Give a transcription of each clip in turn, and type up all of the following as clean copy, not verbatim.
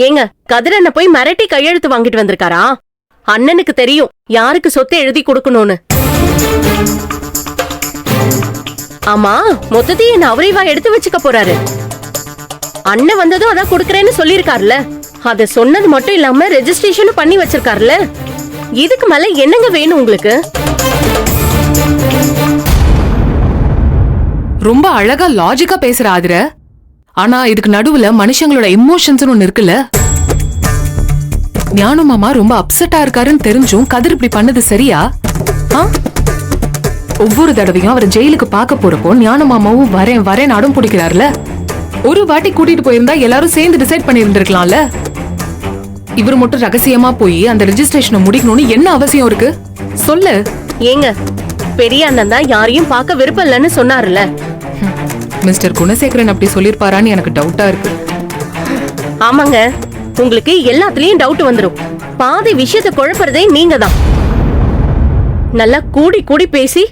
ஏங்க கதிரண்ண போய் மிரட்டி கையெழுத்து வாங்கிட்டு வந்திருக்காரா? அண்ணனுக்கு தெரியும் யாருக்கு சொத்தை எழுதி கொடுக்கணும்னு. ஆமா, மொத்தத்தையும் என்ன அவரைவா எடுத்து வச்சுக்க போறாரு. அண்ணன் வந்ததும் அதான் கொடுக்கறேன்னு சொல்லிருக்காருல. அத சொன்னது மட்டும் இல்லாம ரெஜிஸ்ட்ரேஷனும் பண்ணி வச்சிருக்காருல. இதுக்கு மேல என்னங்க வேணும் உங்களுக்கு? ரொம்ப அழகா லாஜிக்கா பேசுற ஆதிர. ஆனா இதுக்கு நடுவுல மனுஷங்களோட எமோஷன்ஸ் ஒண்ணு இருக்குல்ல. ஞானு மாமா ரொம்ப அப்செட்டா இருக்காருன்னு தெரிஞ்சும் கதிர் இப்படி பண்ணது சரியா? ஒவ்வொரு தடவையும் அவர் ஜெயிலுக்கு பார்க்க போறப்போ ஞானு மாமாவும் வரேன் வரேன் அடம் பிடிக்கிறாருல. ஒரு வாட்டி கூட்டிட்டு போயிருந்தா எல்லாரும் சேர்ந்து டிசைட் பண்ணி இருந்திருக்கலாம்ல. இவர் மட்டும் ரகசியமா போய் அந்த ரெஜிஸ்ட்ரேஷனை முடிக்கணும்னு என்ன அவசியம் இருக்கு சொல்லு. ஏங்க பெரிய அண்ணன் தான் யாரையும் பார்க்க விருப்பம் இல்லைன்னு சொன்னாருல. மிஸ்டர் குணசேகரன் அப்படி சொல்லிருப்பாரான்னு எனக்கு டவுட்டா இருக்கு. ஆமாங்க, உங்களுக்கு எல்லாத்துலயும் டவுட் வந்துரும். பாதி விஷயத்தை குழப்பறதே நீங்க தான். நல்லா கூடி கூடி பேசி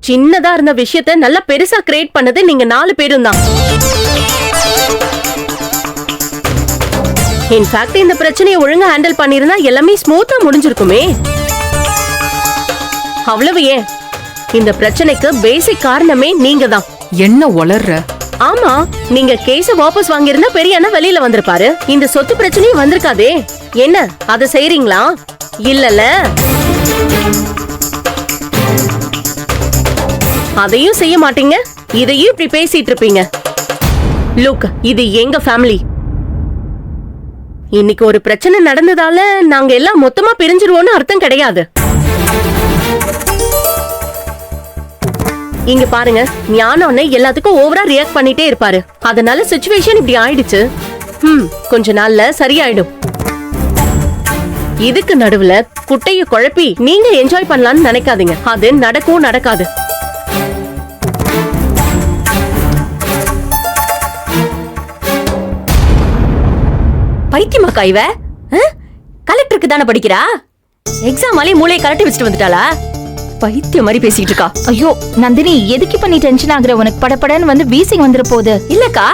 சின்னதா இருந்த விஷயத்த நல்லா பெருசா கிரியேட் பண்ணது நீங்க 4 பேரும் தான். இன்ஃபேக்ட் இந்த பிரச்சனையை ஒழுங்கா ஹேண்டில் பண்ணிருந்தா எல்லாமே ஸ்மூத்தா முடிஞ்சிருக்குமே. அவ்வளவு ஏன், இந்த பிரச்சனைக்கு பேசிக் காரணமே நீங்க தான். என்ன வளர்ற? ஆமா, நீங்க கேஸ வாபஸ் வாங்கியிருந்தா பெரிய அண்ணா வெளியில வந்திருப்பாரு. இந்த சொத்து பிரச்சனையும் வந்திருக்காதே. என்ன அத செய்றீங்களா? இல்லல, அதையும் செய்ய மாட்டீங்க, இதையும் இப்படி பேசிட்டு இருப்பீங்க. லுக், இது எங்க ஃபேமிலி. இன்னைக்கு ஒரு பிரச்சனை நடந்ததால நாங்க எல்லாம் மொத்தமா பிரிஞ்சிருவோம்னு அர்த்தம் கிடையாது. இங்க பாருங்க, ஞானம்னு எல்லாத்துக்கும் ஓவரா ரியாக்ட் பண்ணிட்டே இருப்பாரு. அதனால சிச்சுவேஷன் இப்படி ஆயிடுச்சு. கொஞ்ச நாள்ல சரியாயிடும். இதுக்கு நடுவுல குட்டைய குழப்பி நீங்க என்ஜாய் பண்ணலாம்னு நினைக்காதீங்க. அது நடக்கும் நடக்காது. பைத்தியமாக்கா இவ? கலெக்டருக்கு தானே படிக்கிறா? எக்ஸாம் ஆலே மூளையை கலட்டி வச்சுட்டு வந்துட்டாளா? பைத்தியம் மாதிரி பேசிட்டு இருக்கா. ஐயோ நந்தினி, எதுக்கு பண்ணி டென்ஷன் ஆகுற? உனக்கு படப்படன்னு வந்து வீசிங் வந்துற போகுது. இல்லக்கா,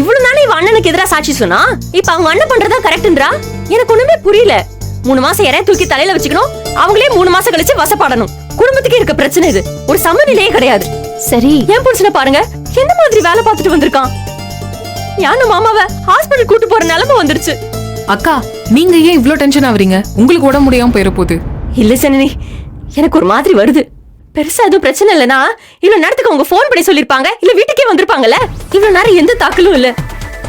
இவ்வளவு நாளே இவ அண்ணனுக்கு எதிரா சாட்சி சொன்னா இப்ப அவங்க அண்ணன் பண்றதா கரெக்ட்ன்றா? எனக்கு ஒண்ணுமே புரியல. 3 மாசம் யாரையா தூக்கி தலையில வச்சுக்கணும், அவங்களே 3 மாசம் கழிச்சு வசப்படணும். குடும்பத்துக்கு இருக்க பிரச்சனை இது. ஒரு சமநிலையே கிடையாது. சரி, என் புருஷனை பாருங்க, எந்த மாதிரி வேலை பார்த்துட்டு வந்திருக்கான். யானும் மாமாவை ஹாஸ்பிட்டல் கூட்டு போற நிலைமை வந்துருச்சு. அக்கா, நீங்க ஏன் இவ்ளோ டென்ஷன் ஆவறீங்க? உங்களுக்கு உடம்பு முடியாம போயிர போகுது. இல்ல சனனி, எனக்கு ஒரு மாதிரி வருது. பெருசா எதுவும் பிரச்சனை இல்லனா இவ்வளவு நேரத்துக்கு அவங்க போன் பண்ணி சொல்லிருப்பாங்க, இல்ல வீட்டுக்கே வந்திருப்பாங்கல்ல. இவ்வளவு நேரம் எந்த தாக்கலும் இல்ல.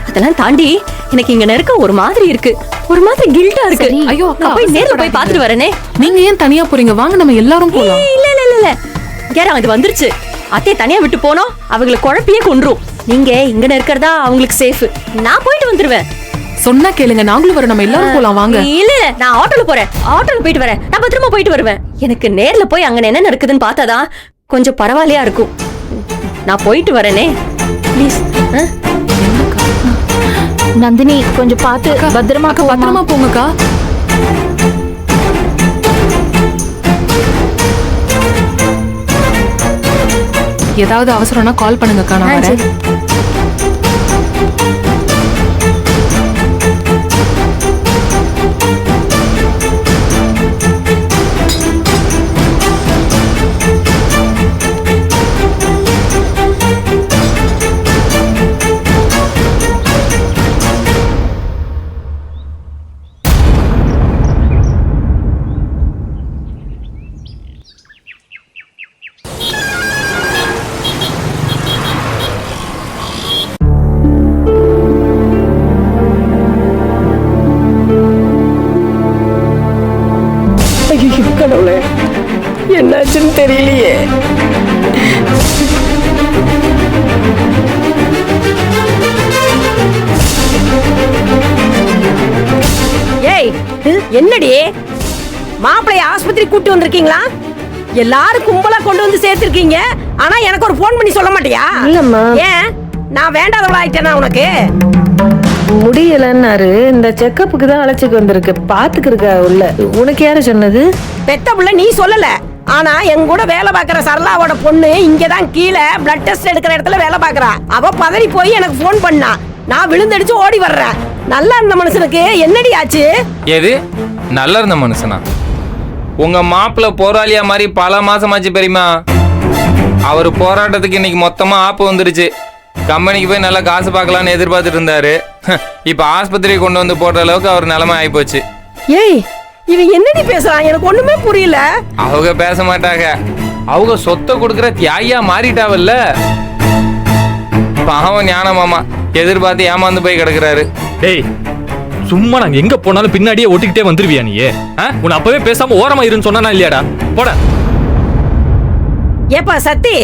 அதெல்லாம் தாண்டி எனக்கு இங்க நெருக்க ஒரு மாதிரி இருக்கு. ஒரு மாதிரி கில்ட்டா இருக்கு. ஐயோ அக்கா, போய் நேர்ல போய் பாத்துட்டு வரேனே. நீங்க ஏன் தனியா போறீங்க? வாங்க நம்ம எல்லாரும் போலாம். இல்ல இல்ல இல்ல இல்ல, யாரா அது வந்துருச்சு. அத்தை தனியா விட்டு போனோம், அவங்கள குழப்பியே கொன்றும். நீங்க இங்க நெருக்கறதா அவங்களுக்கு சேஃப். நான் போயிட்டு வந்துருவேன். சொன்னா கேளுங்க, நாங்களும் வர, நம்ம எல்லாரும் போலாம் வாங்க. இல்ல இல்ல, நான் ஆட்டோல போறேன். ஆட்டோல போயிட்டு வரேன். நான் பத்திரமா போயிட்டு வருவேன். எனக்கு நேர்ல போய் அங்க என்ன நடக்குதுன்னு பார்த்தாதான் கொஞ்சம் பரவாயில்லையா இருக்கும். நான் போயிட்டு வரேனே ப்ளீஸ். நந்தினி கொஞ்சம் பார்த்து பத்திரமா பத்திரமா போங்கக்கா. ஏதாவது அவசரம்னா கால் பண்ணுங்கக்கா, நான் வரேன். கடவுளே, என்னாச்சுன்னு தெரியலையே. ஏய், என்னடி மாப்பிளைய ஆஸ்பத்திரி கூட்டி வந்திருக்கீங்களா? எல்லாரும் கும்பலா கொண்டு வந்து சேர்த்திருக்கீங்க. ஆனா எனக்கு ஒரு போன் பண்ணி சொல்ல மாட்டியா? இல்லம்மா. ஏன் நான் வேண்டாதவளா ஆயிட்டேனா உனக்கு? முடியலன்னாரு. இந்த செக்கப்புக்கு தான் அழைச்சிட்டு வந்திருக்கு. பாத்துக்கிருக்கா உள்ள. உனக்கு யாரு சொன்னது? பெத்த புள்ள நீ சொல்லல. ஆனா என் கூட வேலை பாக்குற சரளாவோட பொண்ணு இங்கதான் கீழே பிளட் டெஸ்ட் எடுக்கிற இடத்துல வேலை பாக்குறா. அவ பதறி போய் எனக்கு போன் பண்ணா. நான் விழுந்தடிச்சு ஓடி வர்றேன். நல்லா இருந்த மனுஷனுக்கு என்னடி ஆச்சு? எது நல்லா இருந்த மனுஷனா? உங்க மாப்பிள்ள போராளியா மாதிரி பல மாசமாச்சு பெரியமா. அவர் போராட்டத்துக்கு இன்னைக்கு மொத்தமா ஆப்பு வந்துருச்சு. கம்பெனிக்கு போய் நல்லா காசு பார்க்கலான்னு எதிர்பார்த்துட்டு இருந்தாரு. இப்ப ஆஸ்பத்திரியை கொண்டு வந்து போடுற அளவுக்கு அவர் நிலைமை ஆயிப்போச்சு. ஏய், இவன் என்னடி பேசுறான்? எனக்கு ஒண்ணுமே புரியல. அவங்க பேச மாட்டாங்க. அவங்க சொத்தை கொடுக்குற தியாகியா மாறிட்டாவல்ல. பாவம் ஞான மாமா எதிர்பார்த்து ஏமாந்து போய் கிடக்குறாரு. டேய், சும்மா நாங்க எங்க போனாலும் பின்னாடியே ஒட்டிக்கிட்டே வந்துருவியா நீ? உன்னை அப்பவே பேசாம ஓரமா இருன்னு சொன்னா இல்லையாடா? போட. ஏப்பா சத்தி,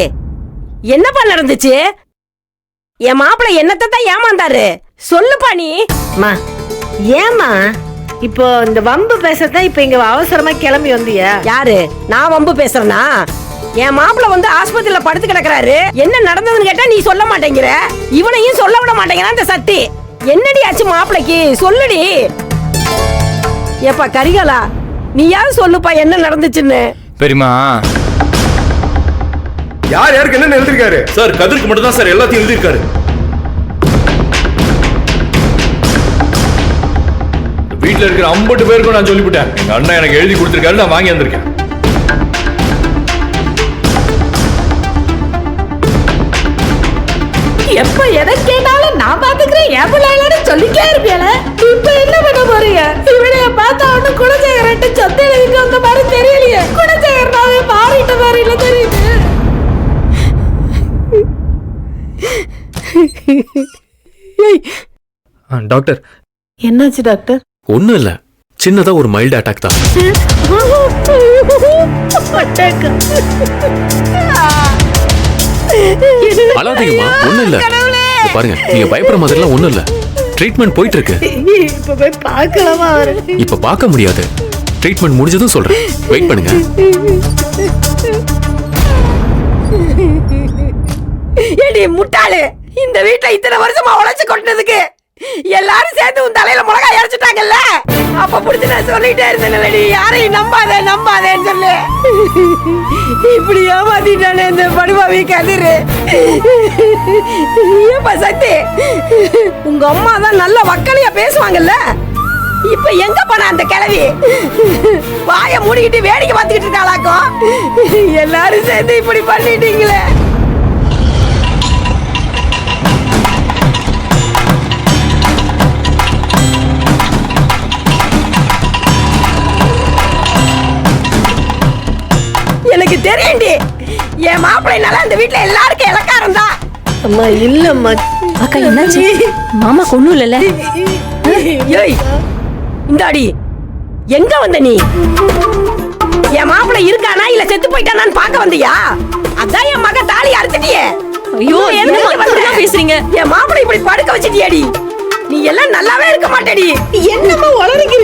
என்னப்பா நடந்துச்சு? என் மாப்பிள்ளை என்னத்தை தான் ஏமாந்தாரு? சொல்லுப்பா நீ. அம்மா, ஏம்மா இப்போ இந்த வம்பு பேசத்தான் இப்ப இங்க அவசரமா கிளம்பி வந்தியா? யாரு? நான் வம்பு பேசுறேனா? என் மாப்பிள்ளை வந்து ஆஸ்பத்திரியில படுத்து கிடக்குறாரு. என்ன நடந்ததுன்னு கேட்டா நீ சொல்ல மாட்டேங்கிற. இவனையும் சொல்ல விட மாட்டேங்கிறான் இந்த சத்தி. என்னடி ஆச்சு மாப்பிள்ளைக்கு? சொல்லுடி. ஏப்பா கரிகாலா, நீயாவது சொல்லுப்பா என்ன நடந்துச்சுன்னு. பெரியமா, யாருக்கு என்ன எழுதிருக்காரு சார்? கதிருக்கு மட்டும் தான் சார் எல்லாத்தையும் எழுதியிருக்காரு. வீட்டுல இருக்கிற 50 பேருக்கும் நான் சொல்லிவிட்டேன். எங்க அண்ணன் எனக்கு எழுதி கொடுத்திருக்காரு, நான் வாங்கி வந்திருக்கேன். எப்ப எதை கேட்டாலும் நான் பாத்துக்கிறேன் என் பிள்ளைன்னு சொல்லிக்கே இருப்பியல. இப்ப என்ன பண்ண போறீங்க? இவனைய பார்த்தா ஒண்ணு குலசேகரன்ட்டு சொத்து எழுதிட்டு வந்த மாதிரி தெரியலையே. குலசேகரனாவே மாறிட்ட மாதிரி இல்ல தெரியுது. டாக்டர், என்னாச்சு டாக்டர்? ஒண்ணும் இல்ல, சின்னதா ஒரு மைல்டு அட்டாக் தான். அழாதீங்கம்மா, ஒண்ணும் இல்ல. இங்க பாருங்க, நீங்க பயப்படுற மாதிரிலாம் ஒண்ணும் இல்ல. ட்ரீட்மெண்ட் போயிட்டு இருக்கு. இப்ப போய் பார்க்கலாமா? இப்ப பார்க்க முடியாது. ட்ரீட்மெண்ட் முடிஞ்சதும் சொல்றேன், வெயிட் பண்ணுங்க. ஏடி முட்டாளு, இந்த வீட்டுல இத்தனை வருஷமா உழைச்சு கொண்டதுக்கு எல்லாரும் சேர்ந்து உன் தலையில மிளகாய் அரைச்சிட்டாங்கல்ல. அப்ப புடிச்சு நான் சொல்லிட்டே இருந்தேன்லடி, யாரையும் நம்பாதேன்னு சொல்லு. இப்படி ஏமாத்திட்டானே இந்த படுபாவி கதிரு. ஏப்பா சத்தி, உங்க அம்மா தான் நல்ல வக்கலையா பேசுவாங்கல்ல. இப்ப எங்க போன அந்த கிழவி? வாய மூடிக்கிட்டு வேடிக்கை பார்த்துக்கிட்டு இருக்காளாக்கும். எல்லாரும் சேர்ந்து இப்படி பண்ணிட்டீங்களே. எனக்கு தெரியும்டி, என் மாப்பிள்ளைனால அந்த வீட்டுல எல்லாருக்கும் இலக்காரம் தான். அம்மா இல்லம்மா. அக்கா என்னாச்சு? மாமா கொன்னும் இல்லல. ஏய், இந்தாடி, எங்க வந்த நீ? என் மாப்பிள்ளை இருக்கானா இல்ல செத்து போயிட்டானான்னு பார்க்க வந்தியா? அதான் என் மக தாலி அறுத்துட்டியே. ஐயோ, என்னம்மா இப்படிலாம் பேசுறீங்க? என் மாப்பிள்ளை இப்படி படுக்க வச்சிட்டியாடி. நீ எல்லாம் நல்லாவே இருக்க மாட்டேடி. என்னம்மா உளறிக்கிட்டு